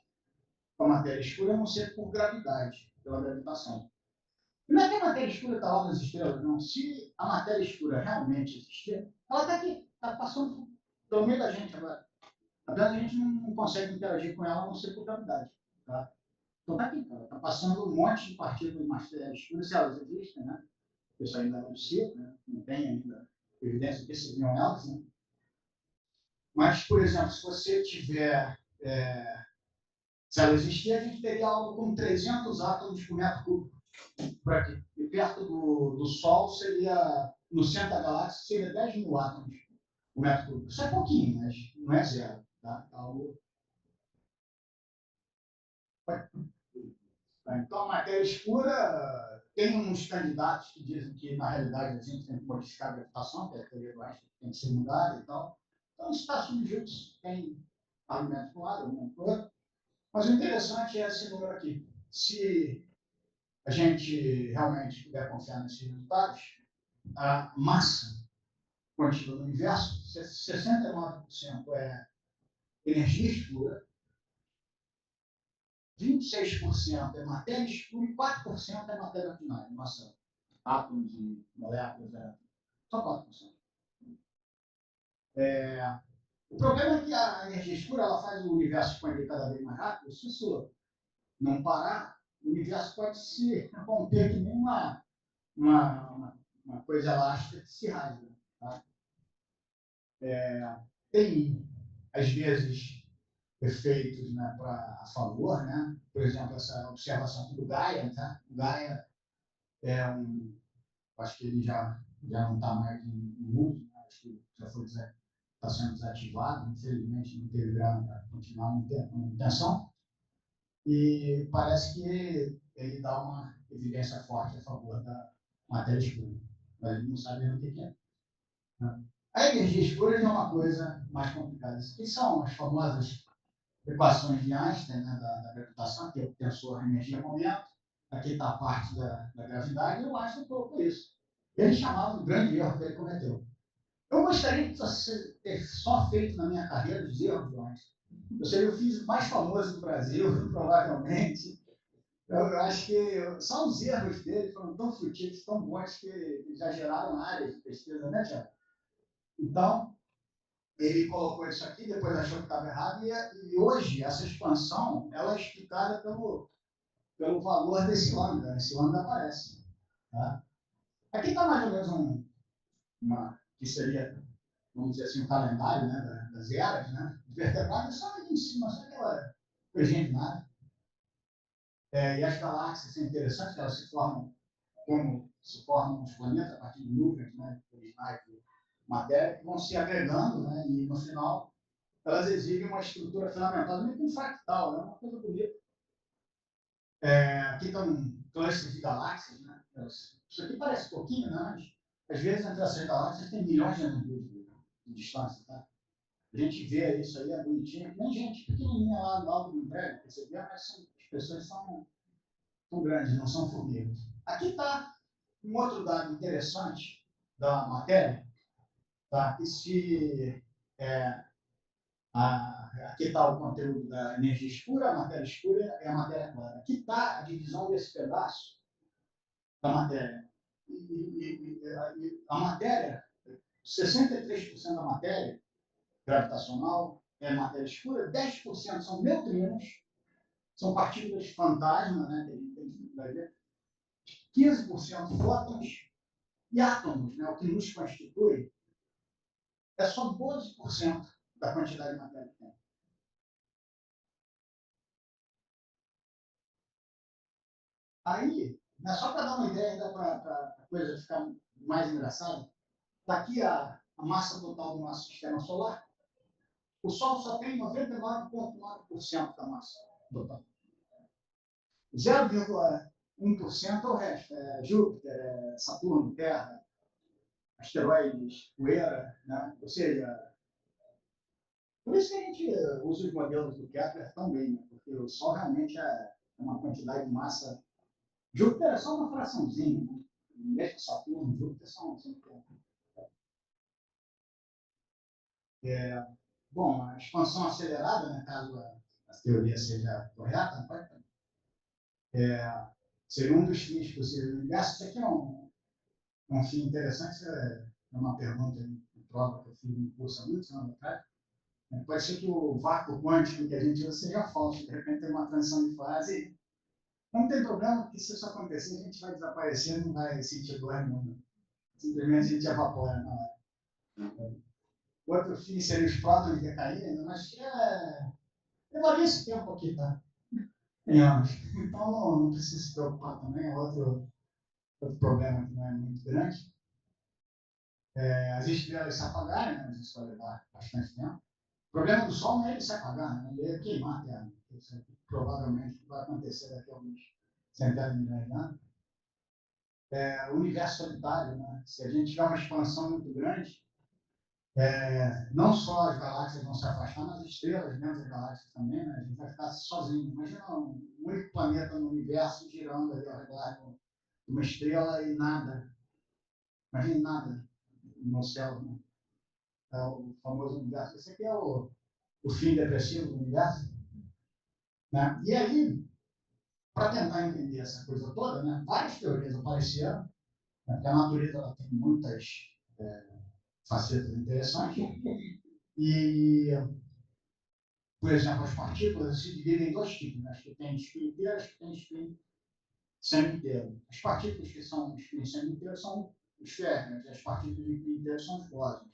com a matéria escura, a não ser por gravidade, pela gravitação. Não é que a matéria escura está lá nas estrelas, não. Se a matéria escura realmente existir, ela está aqui, está passando pelo meio da gente agora. Apenas a gente não consegue interagir com ela, a não ser por gravidade. Tá? Então está aqui, está passando um monte de partículas de matéria escura, se elas existem, né? Isso ainda não sei, né? Não tem ainda evidência que seriam elas, né? Mas, por exemplo, se você tiver, se ela existir, a gente teria algo como 300 átomos por metro cúbico por aqui. E perto do Sol seria, no centro da galáxia, seria 10 mil átomos por metro cúbico. Isso é pouquinho, mas não é zero. Tá? Então, a matéria escura tem uns candidatos que dizem que, na realidade, a gente tem que modificar a gravitação, que é a teoria do Einstein, tem que ser mudada e tal. Então, isso está subjunto, tem argumentos para um lado, argumentos para o outro. Mas o interessante é esse número aqui. Se a gente realmente puder confiar nesses resultados, a massa contida no universo, 69% é energia escura, 26% é matéria escura e 4% é matéria ordinária, massa, átomos e moléculas, só 4%. O problema é que a energia escura ela faz o universo expandir cada vez mais rápido. Se isso não parar, o universo pode se romper que nem uma coisa elástica que se rasga. Tá? Tem, às vezes, efeitos, né, a favor, né? Por exemplo, essa observação do Gaia. Tá? O Gaia é acho que ele já não está mais em uso, né? Acho que já foi está sendo desativado, infelizmente não teve grana para continuar a manutenção, e parece que ele dá uma evidência forte a favor da matéria escura, mas ele não sabe o que é. A energia escura é uma coisa mais complicada. Que são as famosas equações de Einstein, né, da gravitação, que é o tensor energia-momento. Aqui está a parte da gravidade, e o Einstein colocou isso. Ele chamava de grande erro que ele cometeu. Eu gostaria de ter só feito na minha carreira os erros do Einstein. Eu seria o físico mais famoso do Brasil, provavelmente. Eu acho que só os erros dele foram tão frutíferos, tão bons, que já geraram áreas de pesquisa, né, Tiago? Então, ele colocou isso aqui, depois achou que estava errado, e hoje essa expansão ela é explicada pelo valor desse lambda. Esse lambda aparece. Tá? Aqui está mais ou menos que seria, vamos dizer assim, um calendário, né, das eras, né? Os vertebrados só aqui em cima, só aquela coisinha de nada. E as galáxias são interessantes, elas se formam como se formam os planetas a partir de nuvens, né, originais de matéria, que vão se agregando, né, e no final elas exibem uma estrutura filamentada, meio que um fractal, né, uma coisa bonita. Aqui estão clusters de galáxias, né? Isso aqui parece pouquinho, né? Mas às vezes entre essas galáxias tem milhões de anos-luz de distância, tá? A gente vê isso aí, é bonitinho, nem gente pequenininha lá no alto do prédio, percebeu? Mas as pessoas são grandes, não são formigas. Aqui está um outro dado interessante da matéria, tá? Que se aqui está o conteúdo da energia escura, a matéria escura é a matéria clara. Aqui está a divisão desse pedaço da matéria. A matéria, 63% da matéria gravitacional é matéria escura, 10% são neutrinos, são partículas fantasma, né, que a gente tem que ver, 15% fótons e átomos, né, o que nos constitui, é só 12% da quantidade de matéria que tem. Aí, né, só para dar uma ideia, ainda para a coisa ficar mais engraçada, está aqui a massa total do nosso sistema solar. O Sol só tem 99,9% da massa total. 0,1% é o resto. É Júpiter, é Saturno, Terra, asteroides, poeira, né? Ou seja, Por isso que a gente usa os modelos do Kepler também, né? Porque o Sol realmente é uma quantidade de massa. Júpiter é só uma fraçãozinha, né? Mesmo Saturno, Júpiter são bom, a expansão acelerada, né, caso a teoria seja correta, seria um dos fins possíveis do universo. Isso aqui é um fim interessante, é uma pergunta em prova que eu fiz no curso há muitos anos atrás. Pode ser que o vácuo quântico que a gente usa seja falso, de repente tem uma transição de fase. Não tem problema, porque se isso acontecer, a gente vai desaparecer, não vai sentir dor nenhuma. Simplesmente a gente evapora na hora. O outro fim seria os prótons decaírem, mas levaria esse tempo aqui, tá? Em anos. Então não precisa se preocupar também, é outro problema que não é muito grande. As estrelas se apagarem, né? Isso vai levar bastante tempo. O problema do Sol não é ele se apagar, né? Ele é queimar a Terra. Isso provavelmente vai acontecer daqui a alguns centenas de milhões de anos. O universo solitário, né? Se a gente tiver uma expansão muito grande, não só as galáxias vão se afastar, mas as estrelas dentro das galáxias também, né? A gente vai ficar sozinho. Imagina um único planeta no universo girando ali ao redor de uma estrela e nada. Imagina nada no céu, né? É o famoso universo. Esse aqui é o fim depressivo do universo. Né? E aí, para tentar entender essa coisa toda, né, várias teorias apareceram, né, porque a natureza ela tem muitas facetas interessantes. E, por exemplo, as partículas se dividem em dois tipos, né? As que têm spin inteiro e as que têm spin semi-inteiro. As partículas que são spin semi-inteiro são os férmions, e as partículas de spin inteiro são os bósons.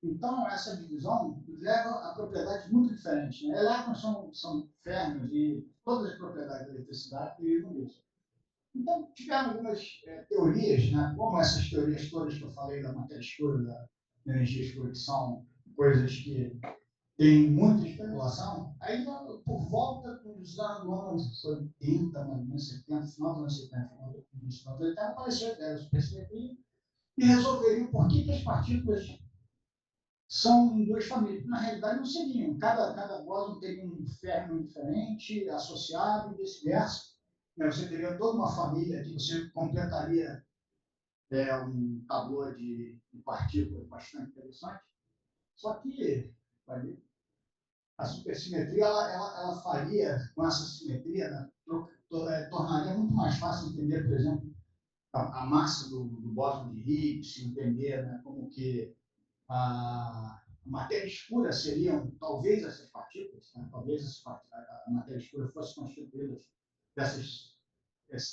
Então, essa divisão leva a propriedades muito diferentes. Né? Elétrons são férmions e todas as propriedades da eletricidade derivam disso. Então, tiveram algumas teorias, né? Como essas teorias todas que eu falei da matéria escura, da energia escura, que são coisas que têm muita especulação, aí por volta dos anos 80, mais ou menos 70, final dos anos 70, final dos anos 80, apareceu a ideia da supersimetria e resolveria por que as partículas são em duas famílias. Na realidade, não seriam. Cada bóson teria um férmion diferente, associado e vice-versa. Você teria toda uma família que você completaria um tabuleiro de partículas bastante interessante. Só que a supersimetria ela faria, com essa simetria, né, tornaria muito mais fácil entender, por exemplo, a massa do bóson de Higgs, entender, né, como que a matéria escura seriam, talvez, essas partículas, né? Talvez a matéria escura fosse constituída dessas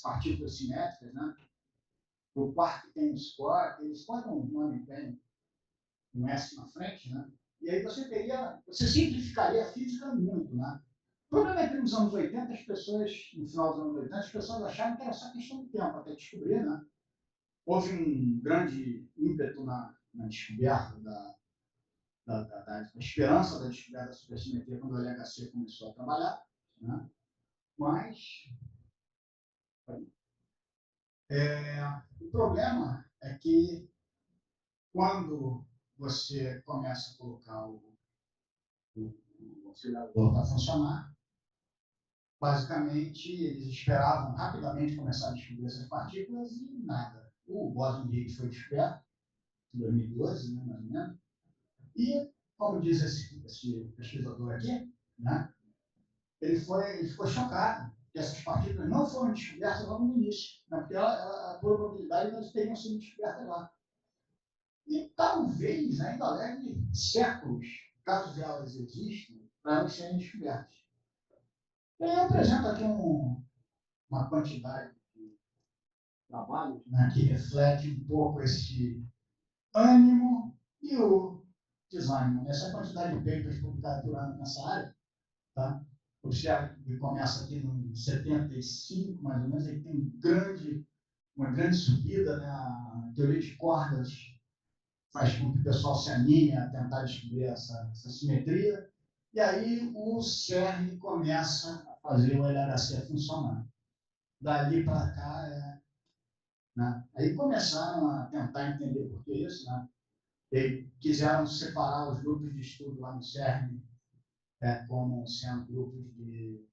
partículas simétricas. Né? O quarto tem um score, eles podem um nome bem, um S na frente, né? E aí você simplificaria a física muito. Né? O problema é que nos anos 80, as pessoas, no final dos anos 80, as pessoas acharam que era só questão de tempo até descobrir. Né? Houve um grande ímpeto na descoberta da esperança da descoberta da supersimetria quando o LHC começou a trabalhar. Né? Mas o problema é que quando você começa a colocar o oscilador para funcionar, basicamente eles esperavam rapidamente começar a descobrir essas partículas e nada. O bóson de Higgs foi descoberto em 2012, né, mais ou menos, e, como diz esse pesquisador aqui, né, ele ficou chocado que essas partículas não foram descobertas logo no início, né? Porque a probabilidade elas teriam sido descobertas lá. E talvez ainda leve séculos, caso elas existam, para elas serem descobertas. Eu apresento aqui uma quantidade de trabalhos, né, que reflete um pouco esse ânimo e o desânimo. Essa quantidade de papers publicados por ano nessa área, tá? Observe que começa aqui no 75, mais ou menos, aí tem uma grande subida, né? A teoria de cordas faz com que o pessoal se anime a tentar descobrir essa simetria, e aí o CERN começa a fazer o LHC funcionar. Dali para cá, né? Aí começaram a tentar entender por que isso, né? E quiseram separar os grupos de estudo lá no CERN como sendo grupos de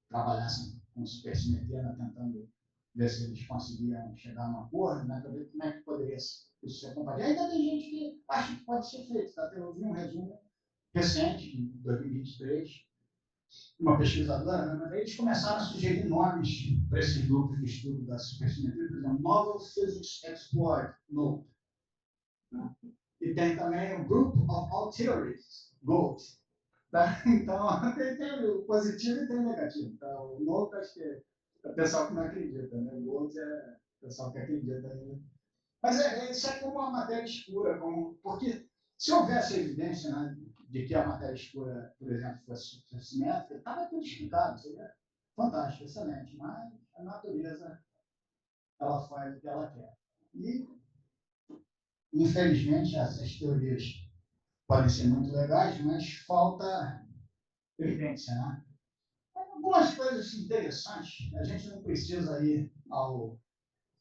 trabalhassem com supersimetria, né, tentando ver se eles conseguiam chegar a um acordo, né, para ver como é que poderia isso ser compatível. Ainda tem gente que acha que pode ser feito. Tá? Eu vi um resumo recente, de 2023, uma pesquisadora, né, mas aí eles começaram a sugerir nomes para esses grupos de estudo da supersimetria, por exemplo, Novel Physics Explored, NOPE. Né? E tem também o Group of All Theories, GOAT. Tá? Então, tem o positivo e tem o negativo. Então, o NOPE, acho que é o pessoal que não acredita, né? O GOAT é o pessoal que acredita. Né? Mas isso é como uma matéria escura, porque se houvesse evidência, né, de que a matéria escura, por exemplo, fosse simétrica, estava tudo explicado, seria fantástico, excelente, mas a natureza ela faz o que ela quer. E, infelizmente, essas teorias podem ser muito legais, mas falta evidência. Né? Algumas coisas interessantes, a gente não precisa ir ao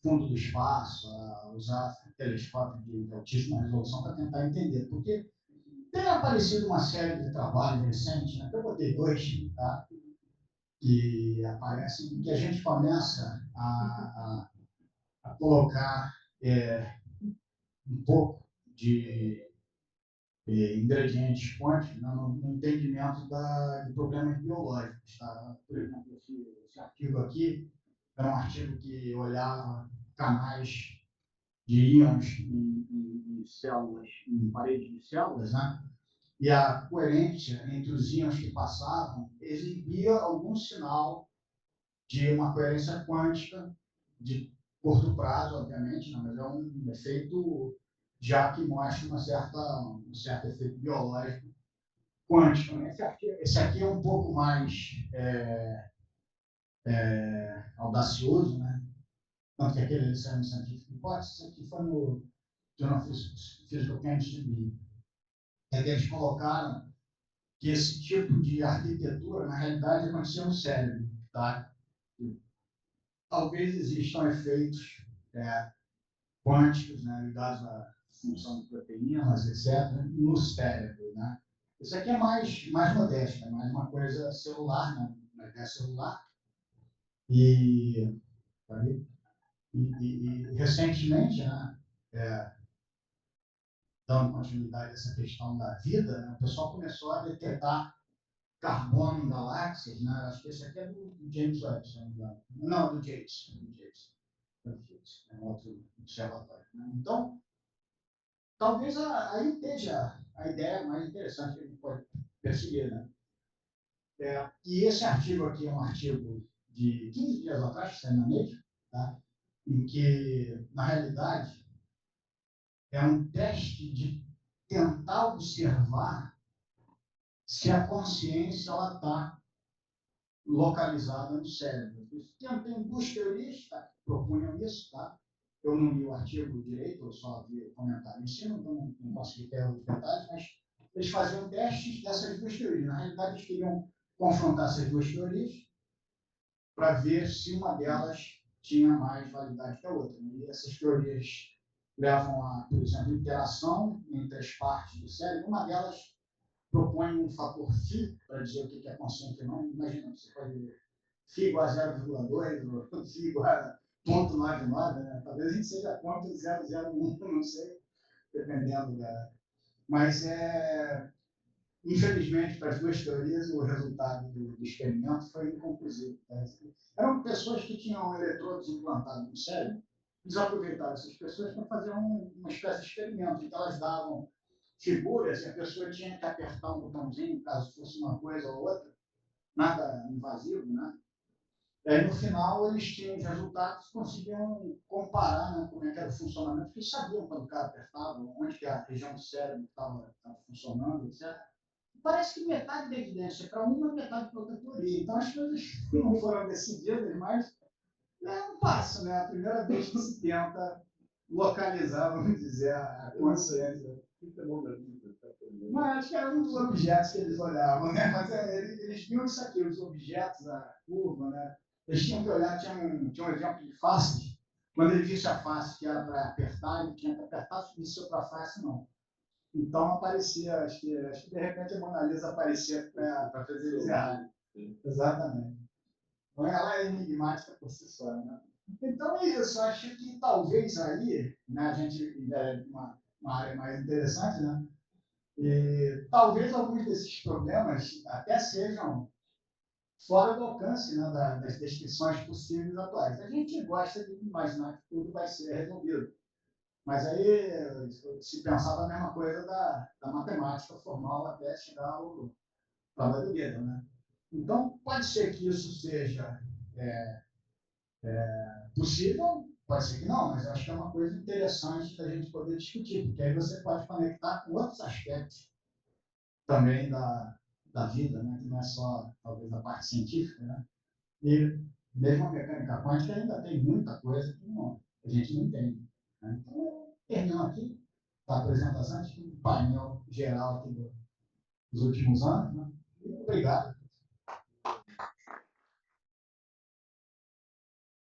fundo do espaço, a usar telescópio de altíssima resolução para tentar entender, porque tem aparecido uma série de trabalhos recentes, né? Eu botei dois, tá? Que aparecem, que a gente começa a colocar um pouco de ingredientes quânticos, né, no entendimento de problemas biológicos. Tá? Por exemplo, esse artigo aqui é um artigo que olhava canais de íons em células, em paredes de células, né? E a coerência entre os íons que passavam exibia algum sinal de uma coerência quântica de curto prazo, obviamente, não, mas é um efeito já que mostra um certo efeito biológico quântico. Né? Esse aqui é um pouco mais audacioso, né? Tanto que aquele exame científico hipótese, isso aqui foi no Journal of Physical Chemistry, é que eles colocaram que esse tipo de arquitetura, na realidade, aconteceu no cérebro. Tá? Talvez existam efeitos quânticos, né, ligados à função de proteínas, etc., no cérebro. Né? Isso aqui é mais modesto, é mais uma coisa celular, né? Uma ideia celular. E, recentemente, né, dando continuidade a essa questão da vida, né, o pessoal começou a detectar carbono em galáxias, né? Acho que esse aqui é do James Webb, se não me engano. Não, do James. É um outro observatório. Né? Então, talvez aí esteja a ideia mais interessante que a gente pode perseguir. Né? E esse artigo aqui é um artigo de 15 dias atrás, que saiu na Nature, tá? Em que, na realidade, é um teste de tentar observar se a consciência está localizada no cérebro. Tem duas teorias que propunham isso, tá? Eu não li o artigo direito, eu só vi o comentário em cima, então não consegui ter os detalhes, mas eles faziam testes dessas duas teorias. Na realidade, eles queriam confrontar essas duas teorias para ver se uma delas tinha mais validade que a outra. E essas teorias levam a, por exemplo, interação entre as partes do cérebro. Uma delas propõe um fator φ para dizer o que é consciente ou não. Imagina, você pode ver φ igual a 0,2 ou φ igual a 0,99, né? Talvez a gente seja 0,001, não sei, dependendo da... Mas, infelizmente, para as duas teorias, o resultado do experimento foi inconclusivo. Tá? Eram pessoas que tinham eletrodos implantados no cérebro, eles aproveitaram essas pessoas para fazer uma espécie de experimento, então elas davam figuras e a pessoa tinha que apertar um botãozinho, caso fosse uma coisa ou outra, nada invasivo, né? E aí, no final, eles tinham os resultados, conseguiam comparar, né, como é que era o funcionamento, porque eles sabiam quando o cara apertava, onde que a região do cérebro estava funcionando, etc. Parece que metade da evidência para uma, metade para outra teoria. Então, as coisas não foram decididas, mas é um passo, né? A primeira vez que se tenta localizar, vamos dizer, a consciência. Mas acho que era um dos objetos que eles olhavam, né? Mas eles viam isso aqui, os objetos, a curva, né? Eles tinham que olhar, tinha um exemplo de faces. Quando ele visse a face que era para apertar, ele tinha que apertar, se visse outra face, não. Então aparecia, acho que de repente a Mona Lisa aparecia para fazer eles errarem. Exatamente. Então ela é enigmática por si só, né? Então é isso, acho que talvez aí, né, a gente é uma área mais interessante, né? E talvez alguns desses problemas até sejam fora do alcance, né, das descrições possíveis atuais. A gente gosta de imaginar que tudo vai ser resolvido. Mas aí se pensava a mesma coisa da matemática formal até chegar ao trabalho do Gödel, né? Então, pode ser que isso seja possível, pode ser que não, mas acho que é uma coisa interessante da gente poder discutir, porque aí você pode conectar com outros aspectos também da vida, né? Que não é só, talvez, a parte científica, né? E mesmo a mecânica quântica ainda tem muita coisa que a gente não entende. Né? Então, eu termino aqui a apresentação, um painel geral aqui dos últimos anos. Né? E obrigado.